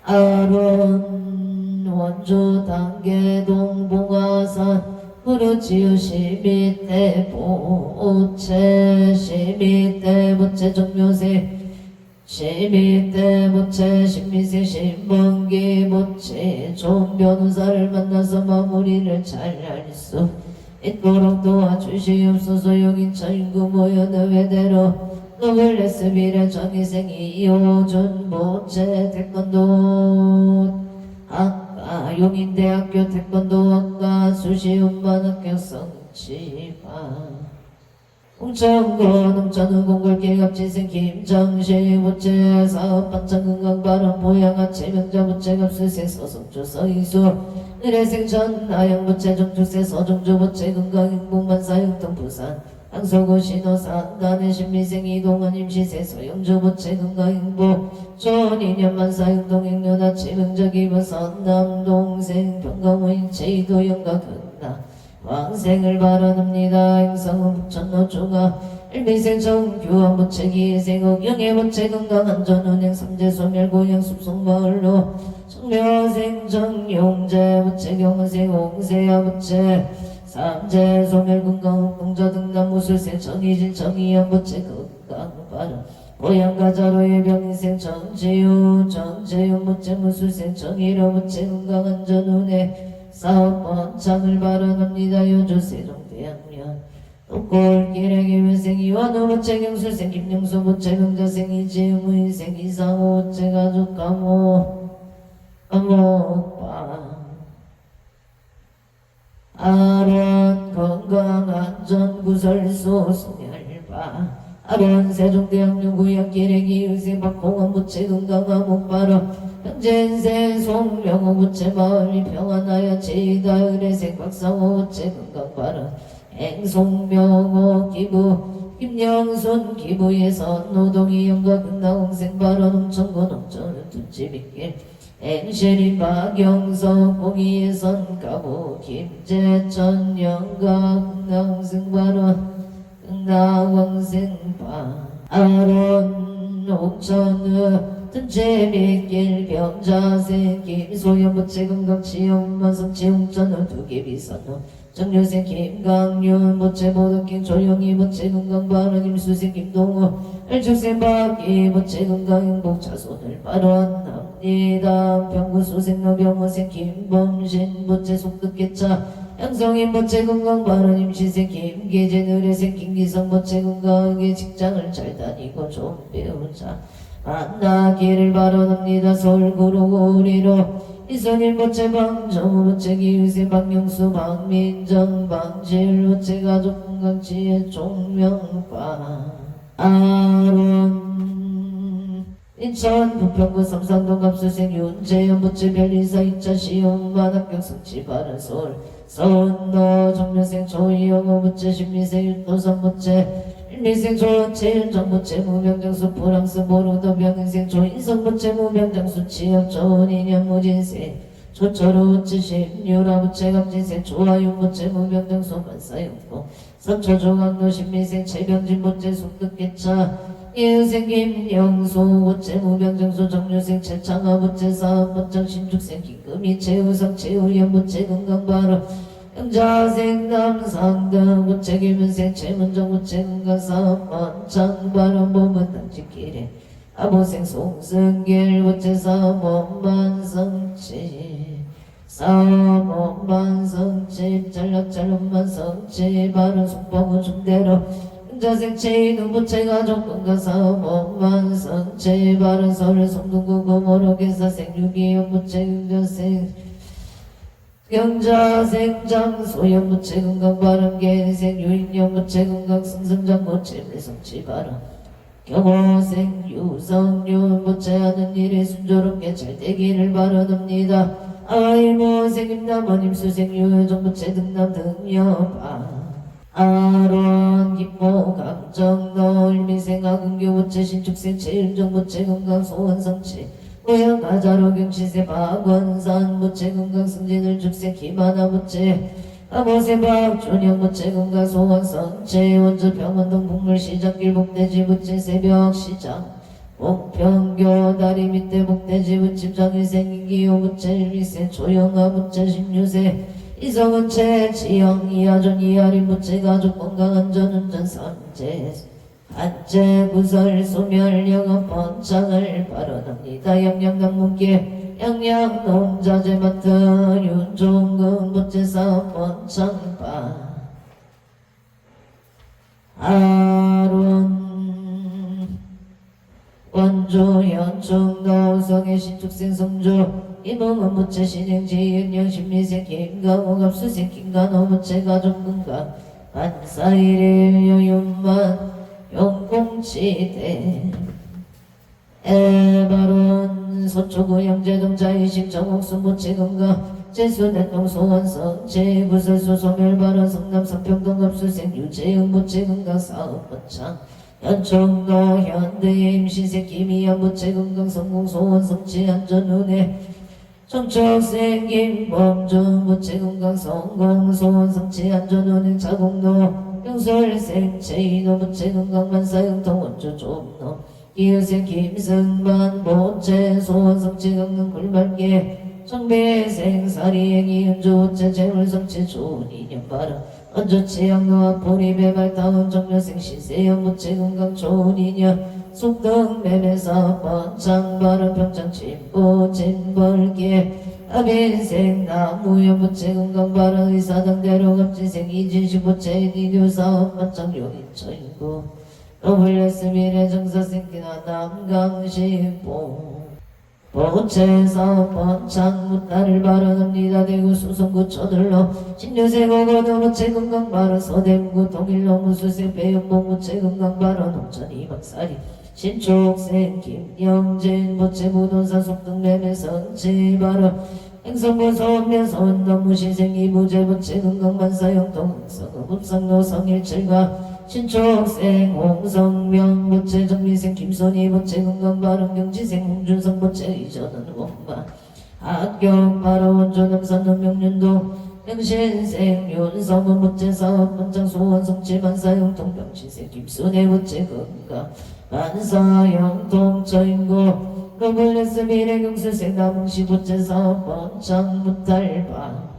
아련 원주 단계동 봉화산 후르지우 12대 보채 12대 보채 정묘세 12대 보채 신미세 신번기 보채 좋은 변호사를 만나서 마무리를 잘 할 수 있도록 도와주시옵소서. 용인차 인구 모여는 외대로 노블레스 미래 정의생 이호준 보채 태권도 용인대학교 태권도학과 수시운반학교 성취반 홍천군 홍천은 공골기갑지생 김정시 부채 사업 반창 건강발언 보양아 체명자 부채 갑수생 서성주 서이수 의뢰생 전나영 부채 정축세 서정주 부채 건강행복만사 영통 부산 항서구 신호산 단의 신미생 이동원 임시세 서영주 부채 건강행복 존인연만사 영동행료나 체명적 이버선 남동생 병강호인 제이도 영가 근나 왕생을 발언합니다. 행성은 북천로 중화 일미생 정규원 부채 기생 옥영의 부채 건강한 전운행 삼재소멸 고향 숲속마을로 청묘생 정용재 부채 경은생 옹세야 부채 삼재소멸 건강 공자 등남 무술생 정희진 정희연 부채 건강발언 고향가자로의 병인생 정재윤 부채 무술생 정희로 부채 건강한 전운행 사업 번창을 발언합니다. 요조 세종대학년 독골길의 김일생 이완호 부채 경술생 김영수 부채 경자생 이지음 의생 이상호 부채 가족 감옥방 아련 건강안전구설소 송열바 아련 세종대학년 구역길의 기의생 박홍원 부채 건강암옥발언 현재인생 송명호 부채 마을이 평안하여 제이다 의뢰생 박상호 부채 건강발언 행송명호 기부 김영순 기부예선 노동이 영가 끝나홍생 발언 홍천군 홍천은 두집있길 행실이 박영석 공의예선 가부 김재천 영가 끝나홍생 발언 끝나홍생 아론 홍천은 뜬재미길 병자생 김소연 부채 건강치용 만성치 홍천은 두개비선호 정유생 김강윤 모체 보덕king 조영희 모체 건강바른 임수생 김동호 일축생 박기 모체 건강행복 자손을 발언합니다. 병구수생 노병호생 김범신 모체 속득개차 양성인 모체 건강바른 임시생 김계진 의뢰생 김기성 모체 건강하게 직장을 잘 다니고 좀 배우자 만나기를 발언합니다. 서울 구로구리로 이선일 모체 방정우 모체 기유세 박영수 박민정 방질 모체 가족 건강지혜 종명과 아론 인천 부평구 삼산동 갑수생 윤재현 모체 별리사 2차 시험만 합격 성취 바른 서울 서운도 정면생 조이영호 모체 신미생 윤도선 모체 일미생 조원체 윤정모체 무병장수 프랑스 모르도 병인생 조인성 모체 무병장수 취업 조은인연 무진생 조철호 모체 심유라 모체 감진생 조화윤 모체 무병장수 만사용고 선초조강도 신미생 최병진 모체 속득개차 예은생 김영수 모체 무병장수 정유생 최창화 모체 사업모장 신축생 김금희 최우성 최우연 모체 건강바로 영자생 남상등 모체 김은생 최문정 모체 건강사업 원창바로 몸은 당직길에 아보생 송승길 모체 사업만성치 사업만성치 잘락잘못만성치 바른 속방은 중대로 영자생 최인우 모체 가족 건강사업만성치 바른 서울 성동구 고모로계사생 유기현 모체 영자생 영자생 장소연 모체 건강 바른 개생 유인영 모체 건강 승승장 모체 매성치 바른 경호생 유성윤 모체 하는 일에 순조롭게 잘 되기를 바라옵니다. 아이모 생임남원임 수생 유정 모체 등남 등여바 아론 기포 감정너 일미생 아근교 모체 신축생 최윤정 모체 건강 소원성치 고향 가자로 경치세 박원산 모체 건강 승진을 죽세 김하나 모체 아모세 박준영 모체 건강 소원성체 원주 병원동 북물시장 길복대지 모체 새벽시장 목평교 다리 밑에 복대지 부침 장일생 인기요 모체 일미세 조영아 모체 신유세 이성은체 지영 이하전 이하린 모체 가족 건강안전운전 삼재 한째 구설 소멸 영업 번창을 발언합니다. 양양당문계 양양농자재 맡은 윤종근 모체사업 번창바 아론 원주 연충 노성의 신축생 성주 이몽은 모체 신행지은 영신미생 김강호 갑수생 김간호 모체 가족 건강 반사일의 여윤만 용공치대 에바론 서초구 영재동자이식 정옥수 모체 건강 제수대동 소원성 제구설수 소멸바론 성남 삼평동 갑수생 유재영 모체 건강 사업번창 연총도 현대의 임시생 김희연 모체 건강 성공 소원성 제안전운에 정촉생 김범준 모체 건강 성공 소원성 제안전운행 자공도 영설생 제이노 모체 건강만사형통 원주 좀노 이은생 김승만 모체 소원성체 건강 굴말계 정배생 사리행 이은주 모체 재물성체 좋은 인연 바른 언주치 양노와 보리배 발다운 정려생 신세영 모체 건강 좋은 인연 속등 매매사 번창 바른 평창 진보 진벌계 아빈생 나무여 모체 건강 바른 의사당대로 갑진생 이진식 모체 니교사업 만창 용인처인구 노블레스 미래 정사생기나 남강시보 모체 사업 번창 무따를 발언합니다. 대구 수성구 초들로 신유세 고고도 모체 건강 바른 서대문구 동일로 무수생 배영봉 모체 건강 바른 홍천 이박사리 신축생 김영진 모체 부동산 속등 매매 성지 바른 행성부 소면 서원동 무신생 이부재 모체 건강만사형동 성읍 읍상로 성일칠과 신축생 홍성명 모체 정미생 김선희 모체 건강바른 경지생 홍준성 모체 이전은 원만 합격 바로 원조 남산동 명륜도 영신생 윤성은 모체 사업 번창 소원성치 만사형동 병신생 김순애 모체 건강 만사형동 처인고 노블레스 미래경수생 남웅시 모체 사업 번창 무탈바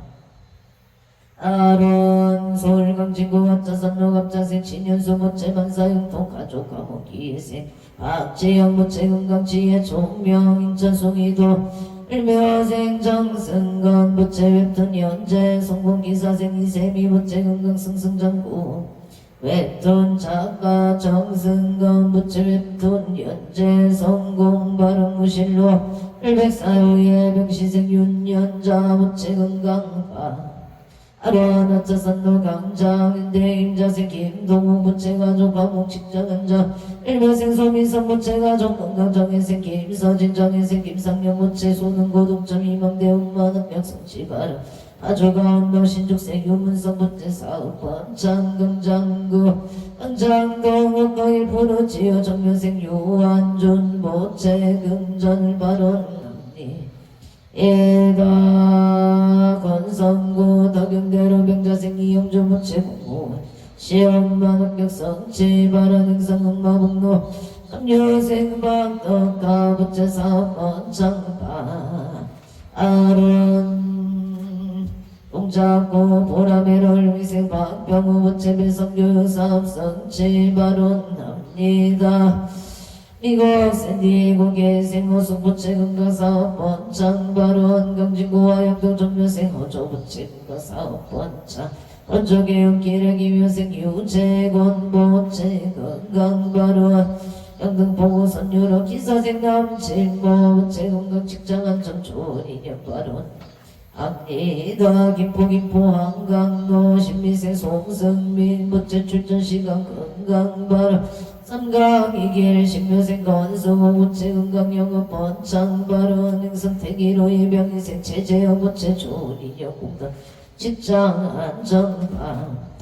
아론 서울 강진구 합자산 노갑자생 친연수 모체 만사용통 가족 과목기예생 박재영 모체 금강지혜 총명 인천 송이도 일묘생 정승건 모체 웹툰 연재 성공기사생 이세미 모체 금강 승승장구 웹툰 작가 정승건 모체 웹툰 연재 성공 발음 무실로 일백사유의 병시생 윤연자 모체 금강파 아련 어쩌산노 강장인대 임자생 김동우 부채가족 과목 직장은자 일묘생 소민성 부채가족 건강정혜생 김서진 정혜생 김상명 부채 소는 고독점 이망대웅만 흑명성치 발음 아조가 운명 신죽생 유문성 부채 사업번 장금장구 강장동 옥거일 푸르지어 정묘생 유한준 부채 금전을 발언 예다 건성구 덕용대로 병자생 이영주 무채공무 시험만 합격성치 바른 행성음마복로 삼류생 박덕가 부채사업번 장파 아론 동작고 보라매를 위생 박병우 부채배성교 사업성치 바론 합니다 미국 샌디에고 계생 호수 부채 금강사업 번창 발원 강진구와 영동 전묘생 호조 부채 금강사업 번창 원조개혁 기레기 묘생 유재곤 부채 금강 발원 영등 보고 선유로 기사생 남친보 부채 금강 직장안전 조리년 발원 압니다 김포 한강로 신미생 송승민 부채 출전시간 금강 발원 삼강이길 신묘생 건성호 부채 금강영업 번창발언 행성태기로 예병희생 체제여 부채 조리여 공단 직장안정방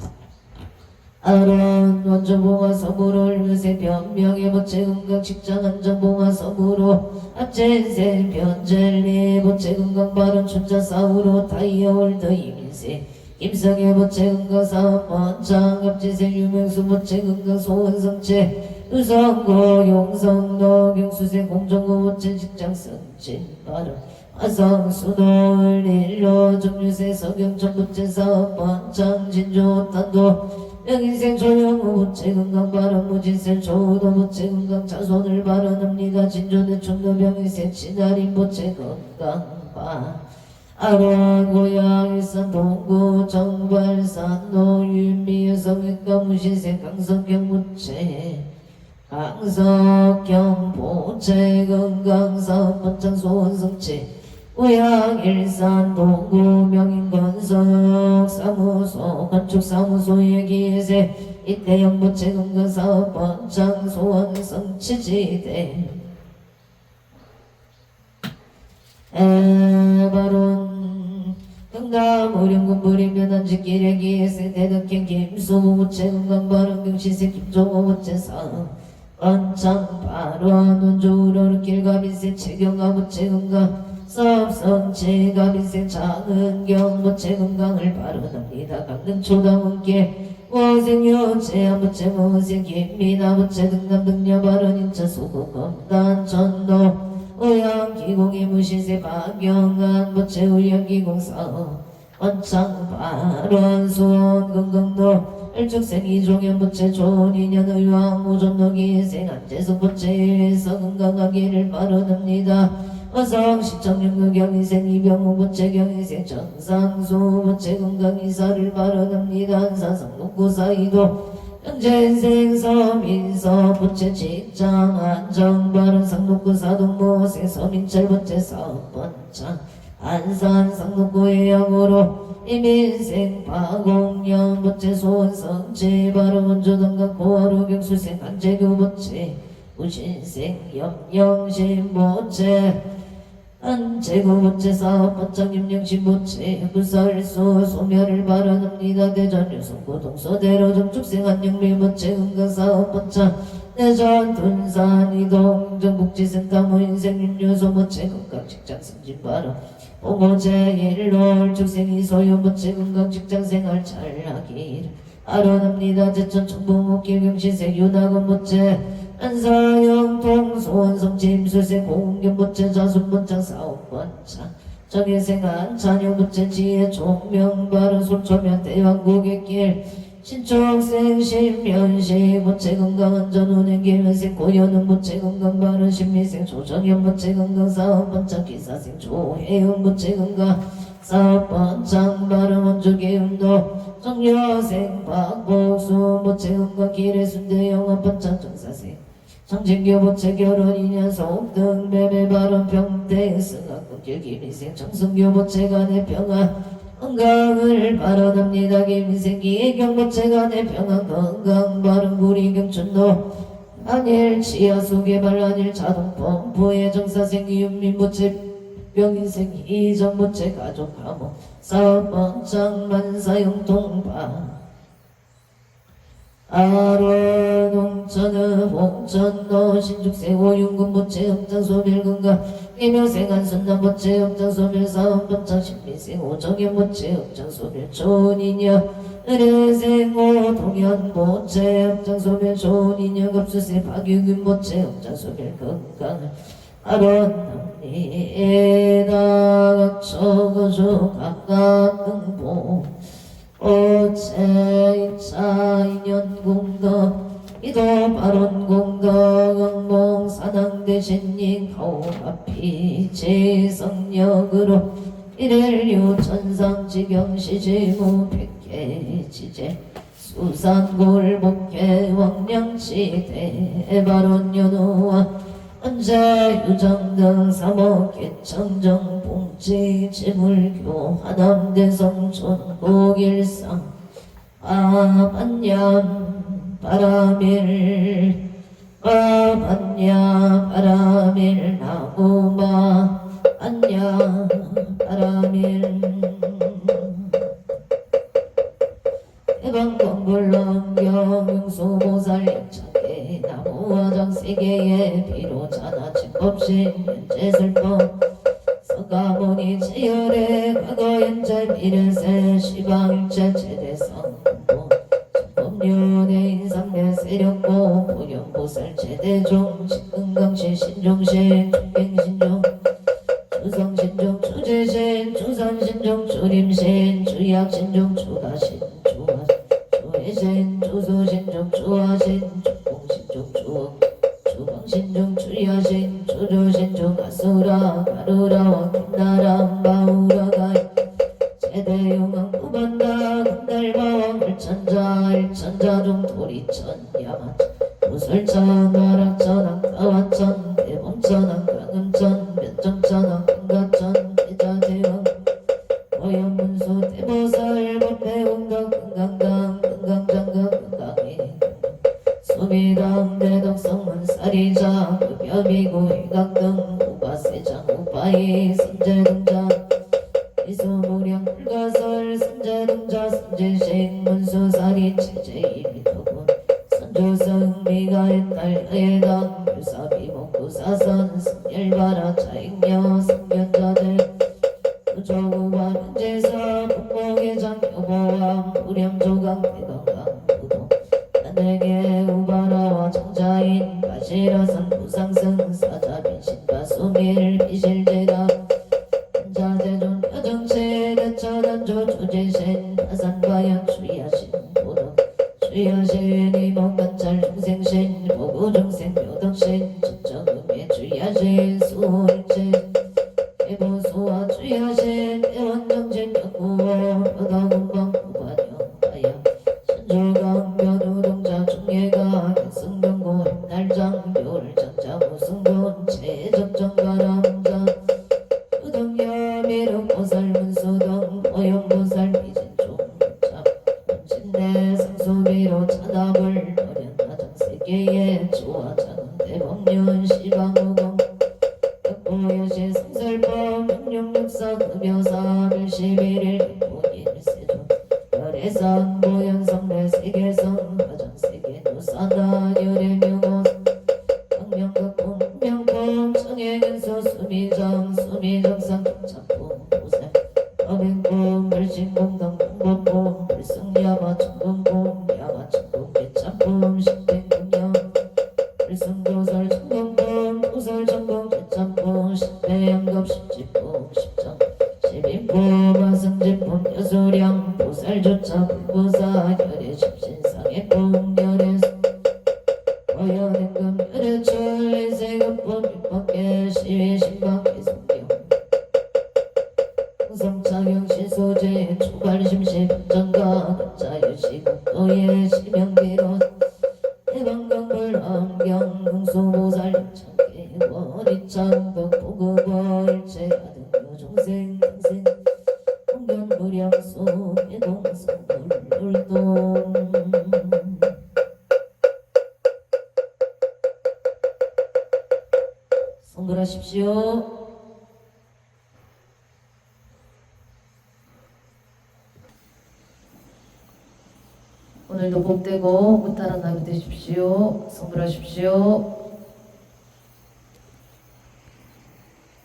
아론 원조봉화 서부로 일묘생 변명의 부채 금강 직장안정봉화 서부로 앞제생 변젤리 부채 금강발언 춘자사우로 타이어월드 이민생 김성의 부채 금강사업 번창 앞지생 유명수 부채 금강 소원성체 유성고 용성로 경수생 공정고 부채 직장성진 발음 화성수도 일로 정유생 서경천 부채 사업 번창 진조 단도 명인생 조영우 부채 금강 발음 무진생 조도 부채 금강 자손을 발언합니다 진조대 충도 명인생 진할인 부채 금강 바 아론 고향 일산 동구 정발산 노윤미 여성인가 무신생 강석경 부채 강석경 부채 금강사업 번창 소원성채 고향 일산 동구 명인건석 사무소 건축사무소의 기세 이태영 부채 금강사업 번창 소원성채지대 에바론 경남 의령군 부리면 안지길에 기에세 대덕행 김소무 부채 금강발언 경시세 김종호 부채 사업 번창발언 원조우러르 길가빈세 채경가 부채 금강 사업성채 가빈세 작은경 부채 금강을 발언합니다 강릉초당원께 원생여채 한부채 무생 김미나 부채 등남 등녀 발언 인차 소금 검단 전도 의향기공이 무신세 박영한 부채 의향기공사업 원창 발원 수원 금강도 일축생 이종현 부채 존인연 의왕 오존노기생 안재성 부채에서 금강하기를 발언합니다 어성 시청윤구 경인생 이병우 부채 경인생 정상수 부채 금강이사를 발언합니다 한사성 녹구사이도 영재생 서민서 부채 직장 안정발언 상록구 사동모생 서민철 부채 사업번창 안산 상록구의 양으로 이민생 파공령 부채 소원성채 발언 원조동강 고하루 경수생 안재규 부채 무신생 염영신 부채 안재구 부채 사업 번창 임영신 부채 구설수 소멸을 발언합니다 대전 유성구 동서대로 정축생 안영미 부채 금강사업 번창 대전 둔산 이동 정복지센터 무인생 윤유소 부채 금강 직장 승진 발언 봉호제 일로 축생 이소유 부채 금강 직장 생활 잘하기를 발언합니다 제천 충북 길경시생 윤학원 부채 안사영 통소원성 짐술생 공견부채 자순번창 사업번창 정의생한 자녀부채 지혜 총명바른 솔초면 대왕국의 길 신초생심 면시 부채 건강한 전운의 길면생 고연은 부채 건강 바른 신미생 조정현 부채 건강 사업번창 기사생 조혜은 부채 건강 사업번창 바른 원주의 운도 정여생 박복수 부채 건강 길의 순대 영업번창 정사생 정진교 부채 결혼 인연 속등 매매 바른 평대 승학금 길기미생 정승교 부채 간의 평안 건강을 바라납니다. 김생기의 경부체간의 평안 건강 바른 구리 경춘노 안일 치아수 개발 안일 자동 펌프의 정사생기 윤민부채 병인생 이정부채 가족 감호 사업번창 만사용 동파 아로농천은 홍천노 신죽세고 윤금부채 흑장소밀건강 이묘생한 순남부채 흑장소밀 사업번창 신미생 오정현부채 흑장소밀 좋은인여 의뢰생오 동현부채 흑장소밀 좋은인여 급수세 박유균부채 흑장소밀 건강 아론남리에다 각처거주 각각등보 오체이차 인연공덕 이도 발언공덕 몽사낭대신님 가오마피 제성력으로 일일류 천상지경시지무 백개지제 수산골목회 왕량시대 발언연우와 언제 유정등 사목개청정 봉지 지물교 하남대성 촌곡일상 아반양 바라밀 아반양 바라밀 나무마 안양 바라밀 대방광불렁 경용소보살 영창계 나무화장 세계의 비로자나 진법신 현재설법 서가모니 제열의 과거 현재 미래세 시방일체 최대성 법륜의 인삼대 세력고 보현보살 최대종 신금강신 신종신 중갱신종 주성신종 주제신 주산신종 주림신 주약신종 주가신 주해신 주수신종 주화신 주공신종 주방신종 주야신 주조신종 아수라 가루라와 김나라 바우라가 제대용왕 구반다 금달바왕 일천자 일천자종 도리천 야마천 무설천 와락천 ang가와천 대범천 ang가금천 면정천 ang가천 대자제왕 오염문수 대보살 법대웅덕 금강당 금강장각 금강이 수미당 대덕성문 사리자 급여비구 일각등 우바세장 우바이 선제등자 이수무량 불가설 선제등자 선제식 문수사리 체제이미토군 선조성 미가의 딸 의당 불사비목구사선 승열바라 차익녀 성견자들 우조구와 문제사 국목회장 교보왕 우량조강 대건강 부도 하늘계 우바라와 정자인 가시라선 부상승 사자빈 신바수밀 비실제가 자제존 표정체 대처단조 주제신 하산바연 추야신 보덕 추야신 이목관찰 중생신 보구중생 묘덕신 천정음의 추야신 수일체 대보수와 추야신 대원정신 역구호 표덕운방 구관영 천조강 변우동자 중예가 승경고 날장 묘을장자 무승돈 최적정가람자 우동여 미륵보살문수동 오용보살 미진종자 원진대 상수비로 차답을 노련나 정세계의 주화자는 대법륜 시방무공 역보여시 성설법 명령육사 금여사 멸시비를 본일세조 열애상 보현성내 세계성 화장세계 노사나 열애명호 강명극공 명공 청해근서 수미정 수미정상 참품 보살 어맹공 불신공당 공법공 불승야마 천공공 야마 천공 개참품 식대공영 불승도설 천공공 도설 천공 개참품 식대양겁 십지품 십장 수량 보살조차 불보사 열애 십신상의 공열에서 화연행금 열애 천리세급법 입밖에 시위 신박의 성경 성차경 신소재 초발심시 법장가 가짜유시 국도의 시명비론 해방경불암경 능수보살 창기 원이창덕 보급어 일체하등 여종생 등생 공견무량수 해동성불울동 성불하십시오. 오늘도 복되고 무탈한 하루 되십시오. 성불하십시오.